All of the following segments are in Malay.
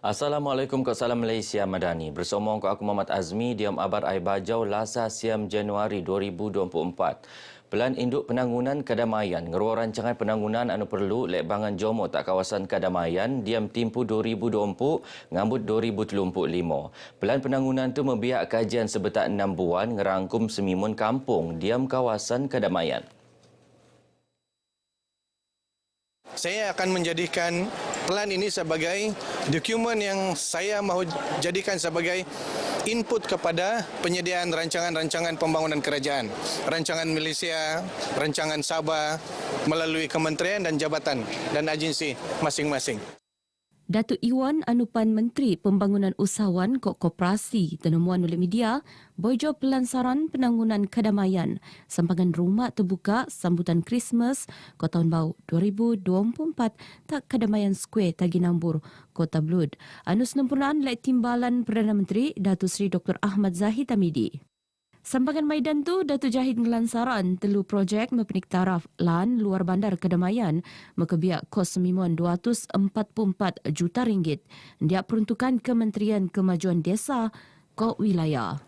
Assalamualaikum kak salam Malaysia Madani. Bersama aku Muhammad Azmi, diam abar ai bajau lasa siam Januari 2024. Pelan induk penanggunan kedamaian, ngeruang rancangan penanggunan anu perlu lek bangan Jomo tak kawasan kedamaian, diam timpu 2024 ngambut 2035. Pelan penanggunan tu membiak kajian sebetak 6 bulan ngerangkum semimun kampung diam kawasan kedamaian. Saya akan menjadikan plan ini sebagai dokumen yang saya mahu jadikan sebagai input kepada penyediaan rancangan-rancangan pembangunan kerajaan, rancangan Malaysia, rancangan Sabah melalui kementerian dan jabatan dan agensi masing-masing. Datuk Iwan Anupan Menteri Pembangunan Usahawan Koperasi tenemuan oleh media bojo pelansaran penanggunan kedamaian sampangan rumah terbuka sambutan Christmas ko tahun baru 2024 tak kedamaian square Tagi Nambur Kota Blud. Anu sempurnaan lek timbalan Perdana Menteri Datuk Seri Dr. Ahmad Zahid Hamidi. Sampangan maidan tu, Datuk Jahid ngelansaran telu projek mepenik taraf lan luar bandar kedamaian mekebiak kos semimuan 244 juta ringgit. Dia peruntukan Kementerian Kemajuan Desa ke wilayah.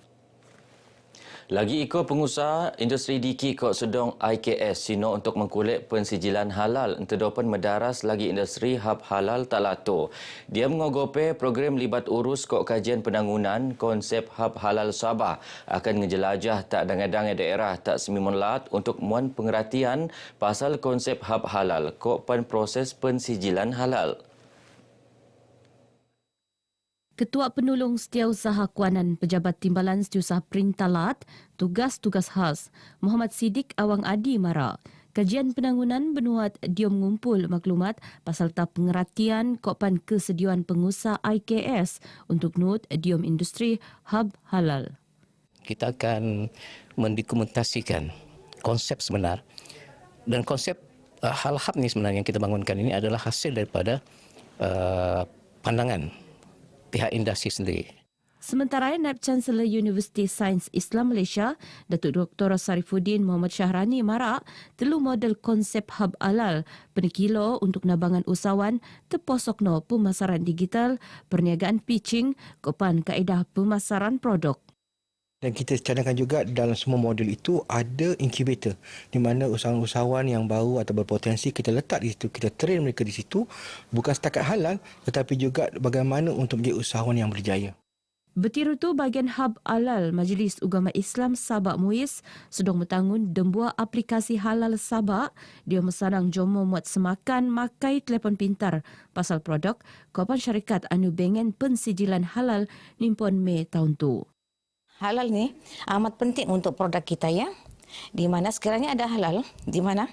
Lagi ikut pengusaha industri diki kok sedong IKS sino untuk mengkulik pensijilan halal entedopan medaras lagi industri hab halal tak lato. Dia mengogope program libat urus kok kajian penanggunan konsep hab halal Sabah akan ngejelajah tak dangai-dangai daerah tak semimun lat untuk muan pengertian pasal konsep hab halal kok pen proses pensijilan halal. Ketua Penolong Setiausaha Kuanan Pejabat Timbalan Setiausaha Perintalat, Tugas-Tugas Khas, Muhammad Siddiq Awang Adi Mara. Kajian penanggunan benuat diom ngumpul maklumat pasal tak pengertian kopan kesediaan pengusaha IKS untuk nut diom industri hub halal. Kita akan mendokumentasikan konsep sebenar dan konsep hal-hal ni sebenarnya yang kita bangunkan ini adalah hasil daripada pandangan pihak industri sendiri. Sementara Naib Chancellor Universiti Sains Islam Malaysia, Datuk Dr. Sarifuddin Muhammad Syahrani marak telu model konsep hub halal penikilo untuk nabangan usahawan terposokno pemasaran digital, perniagaan pitching, kopan kaedah pemasaran produk. Dan kita cadangkan juga dalam semua modul itu ada incubator di mana usahawan-usahawan yang baru atau berpotensi kita letak di situ, kita train mereka di situ bukan setakat halal tetapi juga bagaimana untuk menjadi usahawan yang berjaya. Betiru tu bahagian hub halal Majlis Ugama Islam Sabak Muiz sedang bertanggung dembuah aplikasi halal Sabak dia mesanang Jomo muat semakan makai telefon pintar pasal produk kawan syarikat anu bengen pensijilan halal nimpon Mei tahun tu. Halal ni amat penting untuk produk kita ya. Di mana sekiranya ada halal, di mana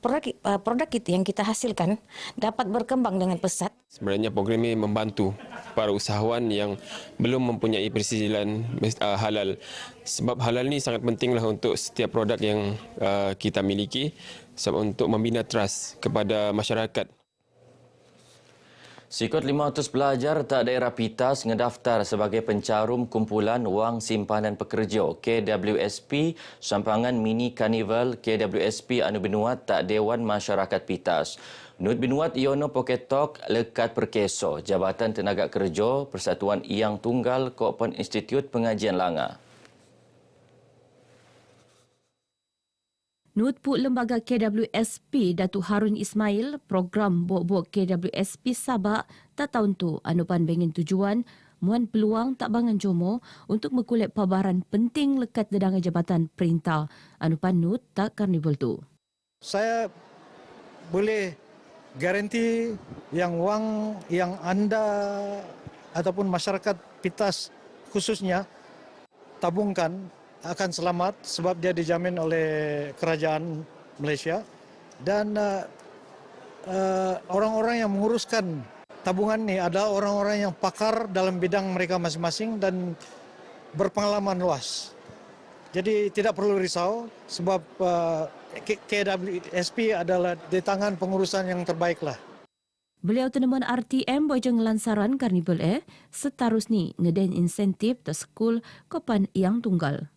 produk kita yang kita hasilkan dapat berkembang dengan pesat. Sebenarnya program ini membantu para usahawan yang belum mempunyai persijilan halal. Sebab halal ni sangat pentinglah untuk setiap produk yang kita miliki sebab untuk membina trust kepada masyarakat. Sikut 500 pelajar tak daerah Pitas ngedaftar sebagai pencarum kumpulan wang simpanan pekerja KWSP sampangan mini karnival KWSP anu benuat tak Dewan Masyarakat Pitas. Nut benuat Iono Poketok lekat perkeso Jabatan Tenaga Kerja Persatuan Yang Tunggal Kopen Institut Pengajian Langa. Nut Puk Lembaga KWSP Datuk Harun Ismail program bok-bok KWSP Sabak tak tahun tu anupan bengin tujuan muan peluang tak bangan Jomo untuk mengkulit pabaran penting lekat dedangan Jabatan Perintah anupan Nut tak karnival tu. Saya boleh garanti yang wang yang anda ataupun masyarakat Pitas khususnya tabungkan akan selamat sebab dia dijamin oleh kerajaan Malaysia dan orang-orang yang menguruskan tabungan ini adalah orang-orang yang pakar dalam bidang mereka masing-masing dan berpengalaman luas. Jadi tidak perlu risau sebab KWSP adalah di tangan pengurusan yang terbaiklah. Beliau tenemuan RTM bojong lansaran karnival seterus ni ngeden insentif tak sekul kopan yang tunggal.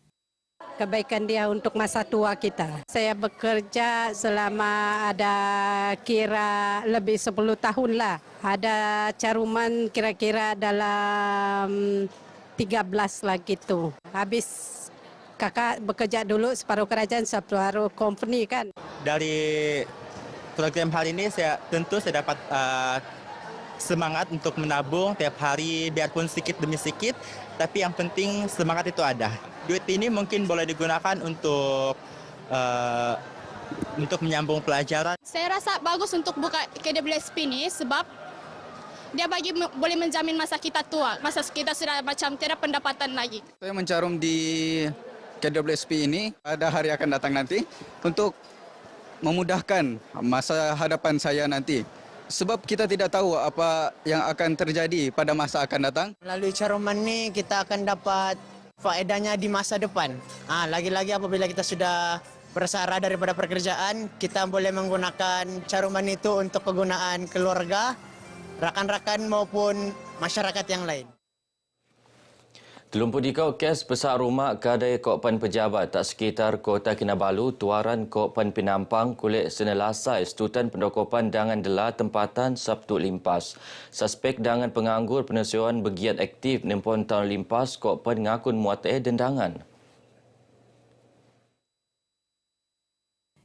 kebaikan dia untuk masa tua kita. Saya bekerja selama ada kira lebih 10 tahun lah. Ada caruman kira-kira dalam 13 lah gitu. Habis kakak bekerja dulu separuh kerajaan, separuh company kan. Dari program hari ini saya dapat semangat untuk menabung tiap hari biarpun sedikit demi sedikit, tapi yang penting semangat itu ada. Duit ini mungkin boleh digunakan untuk menyambung pelajaran. Saya rasa bagus untuk buka KWSP ini sebab dia boleh menjamin masa kita tua, masa kita sudah macam tiada pendapatan lagi. Saya mencarum di KWSP ini pada hari akan datang nanti untuk memudahkan masa hadapan saya nanti. Sebab kita tidak tahu apa yang akan terjadi pada masa akan datang. Melalui caruman ini kita akan dapat faedahnya di masa depan. Lagi-lagi apabila kita sudah bersara daripada pekerjaan, kita boleh menggunakan caruman itu untuk kegunaan keluarga, rakan-rakan maupun masyarakat yang lain. Terlumpur dikau kes besar rumah kedai Kokpan Pejabat tak sekitar Kota Kinabalu, tuaran Kokpan Pinampang kulit senelasai Stutan Pendokopan Dangan Dela tempatan Sabtu limpas. Suspek dangan penganggur penasiuan begiat aktif nempon tahun limpas Kokpan ngakun muatai dendangan.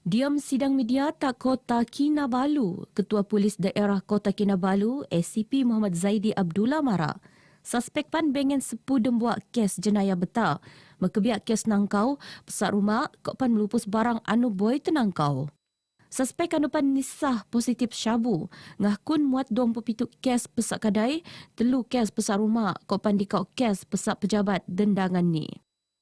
Diam sidang media tak Kota Kinabalu, Ketua Polis Daerah Kota Kinabalu, SCP Muhammad Zaidi Abdullah Mara. Suspek pan bengen sepu dembuak kes jenayah betal. Mekebiak kes nangkau, pesat rumah, kok pan melupus barang anu boy tenangkau. Suspek anu pan nisah positif syabu. Ngahkun muat 27 kes pesat kadai, telu kes pesat rumah, kok pan dikau kes pesat pejabat dendangan ni.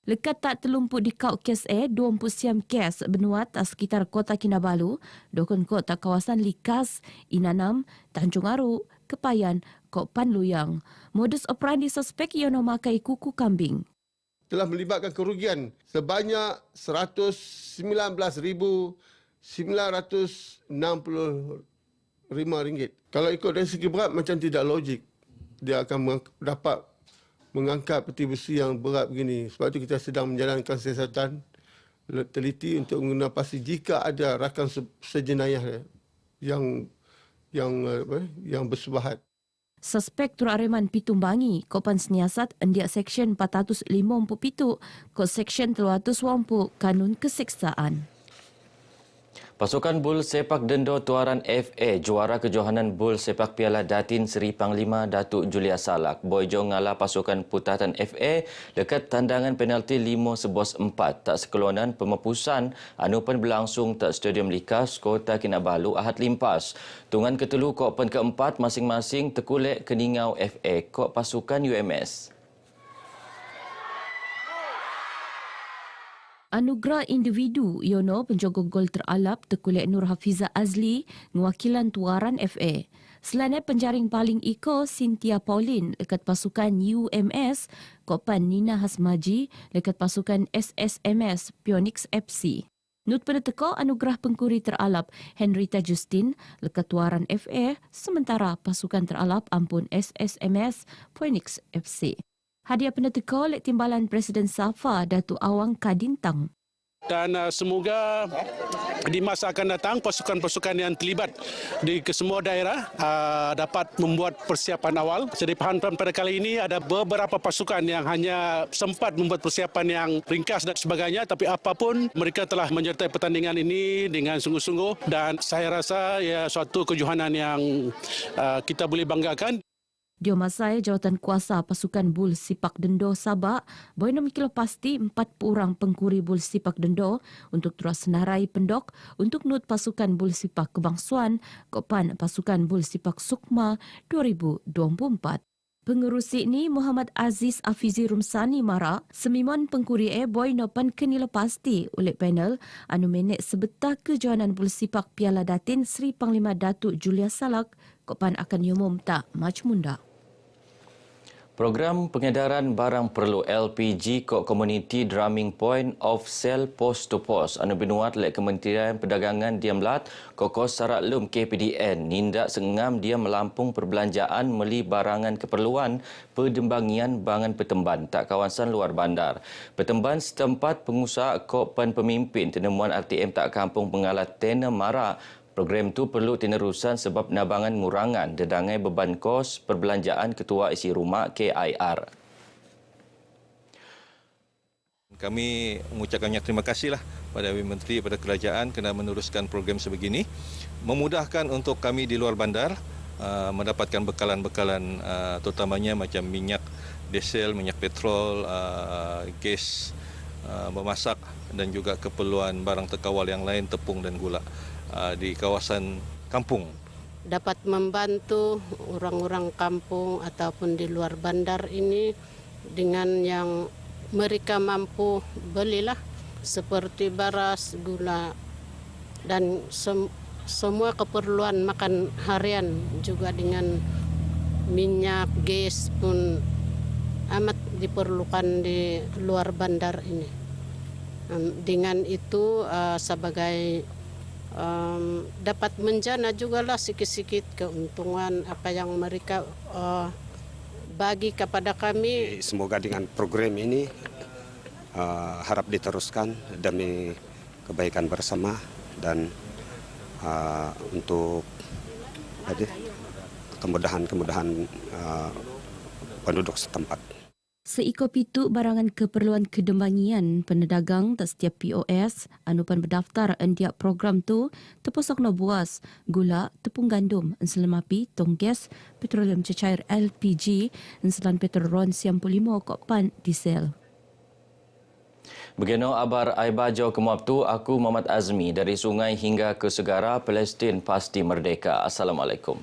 Lekat tak terlumpuk dikau kes 20 siam kes benuat tak sekitar Kota Kinabalu, dokon kota kawasan Likas, Inanam, Tanjung Aru, Kepayan, Kokpan Luyang. Modus operandi suspek ia memakai kuku kambing. Telah melibatkan kerugian sebanyak RM119,965. Kalau ikut dari segi berat macam tidak logik. Dia akan dapat mengangkat peti besi yang berat begini. Sebab itu kita sedang menjalankan siasatan teliti untuk mengenapasi jika ada rakan sejenayah yang bersubahat. Suspek turut reman pitumbangi Kopan Seniasat Endiak Seksyen 457 Kod Seksyen 320 Kanun Keseksaan. Pasukan Bul Sepak Dendo Tuaran FA juara kejohanan Bul Sepak Piala Datin Seri Panglima Datuk Julia Salak. Boyjo ngalah pasukan putatan FA dekat tandangan penalti 5-4 tak sekeluanan pemepusan anu pen berlangsung tak Stadium Likas Kota Kinabalu Ahad limpas. Tungan ketelu Kokpan keempat masing-masing terkulek keningau FA kok pasukan UMS. Anugerah individu Yono penjaga gol teralap terkulek Nur Hafiza Azli mewakilkan tuaran FA. Selain penjaring paling iko Cynthia Pauline dekat pasukan UMS, Kokpan Nina Hasmaji dekat pasukan SSMS Phoenix FC. Nut pada teko anugerah pengkuri teralap Henrita Justin dekat tuaran FA, sementara pasukan teralap ampun SSMS Phoenix FC. Hadiah peneteko oleh Timbalan Presiden SAFA Datuk Awang Kadintang. Dan semoga di masa akan datang pasukan-pasukan yang terlibat di kesemua daerah dapat membuat persiapan awal. Jadi pada kali ini ada beberapa pasukan yang hanya sempat membuat persiapan yang ringkas dan sebagainya, tapi apapun mereka telah menyertai pertandingan ini dengan sungguh-sungguh dan saya rasa ya suatu kejohanan yang kita boleh banggakan. Diomasai jawatan kuasa pasukan Bul Sipak Dendo Sabak, boy nomikilo pasti 40 orang pengkuri Bul Sipak Dendo untuk terus senarai pendok untuk nut pasukan Bul Sipak Kebangsuan, Kopan pasukan Bul Sipak Sukma 2024. Pengerusi ini Muhammad Aziz Afizi Rumsani Mara, semiman pengkuri boy nopan kenila pasti oleh panel anu menek sebetah kejohanan Bul Sipak Piala Datin Seri Panglima Datuk Julia Salak, Kopan akan diumum tak maju mundak. Program pengedaran barang perlu LPG kok komuniti Drumming Point of Sale Post to Post anu binuat oleh Kementerian Perdagangan Diamlat Kokos Saratlum KPDN nindak sengam dia melampung perbelanjaan meli barangan keperluan pendembangian bangan Petemban tak kawasan luar bandar. Petemban setempat pengusaha kok pemimpin tenemuan RTM tak kampung pengalat Tena Mara. Program itu perlu tinerusan sebab nabangan ngurangan dedangai beban kos perbelanjaan Ketua Isi Rumah KIR. Kami mengucapkan terima kasihlah pada Menteri, pada kerajaan kerana meneruskan program sebegini. Memudahkan untuk kami di luar bandar mendapatkan bekalan-bekalan terutamanya macam minyak diesel, minyak petrol, gas memasak dan juga keperluan barang terkawal yang lain, tepung dan gula di kawasan kampung. Dapat membantu orang-orang kampung ataupun di luar bandar ini dengan yang mereka mampu belilah seperti beras, gula dan semua keperluan makan harian, juga dengan minyak, gas pun amat diperlukan di luar bandar ini. Dengan itu sebagai dapat menjana juga lah sikit-sikit keuntungan apa yang mereka bagi kepada kami. Semoga dengan program ini harap diteruskan demi kebaikan bersama dan untuk kemudahan penduduk setempat. Seiko pitu barangan keperluan kedembangian penedagang tak setiap POS anupan berdaftar endiak program tu terposok no buas gula, tepung gandum, enselemapi, tong gas, petroleum cecair LPG, enselan petrol ron 95 kokpan diesel. Begino abar Aiba Jau Kemuaptu, aku Muhammad Azmi dari sungai hingga ke segara Palestin pasti merdeka. Assalamualaikum.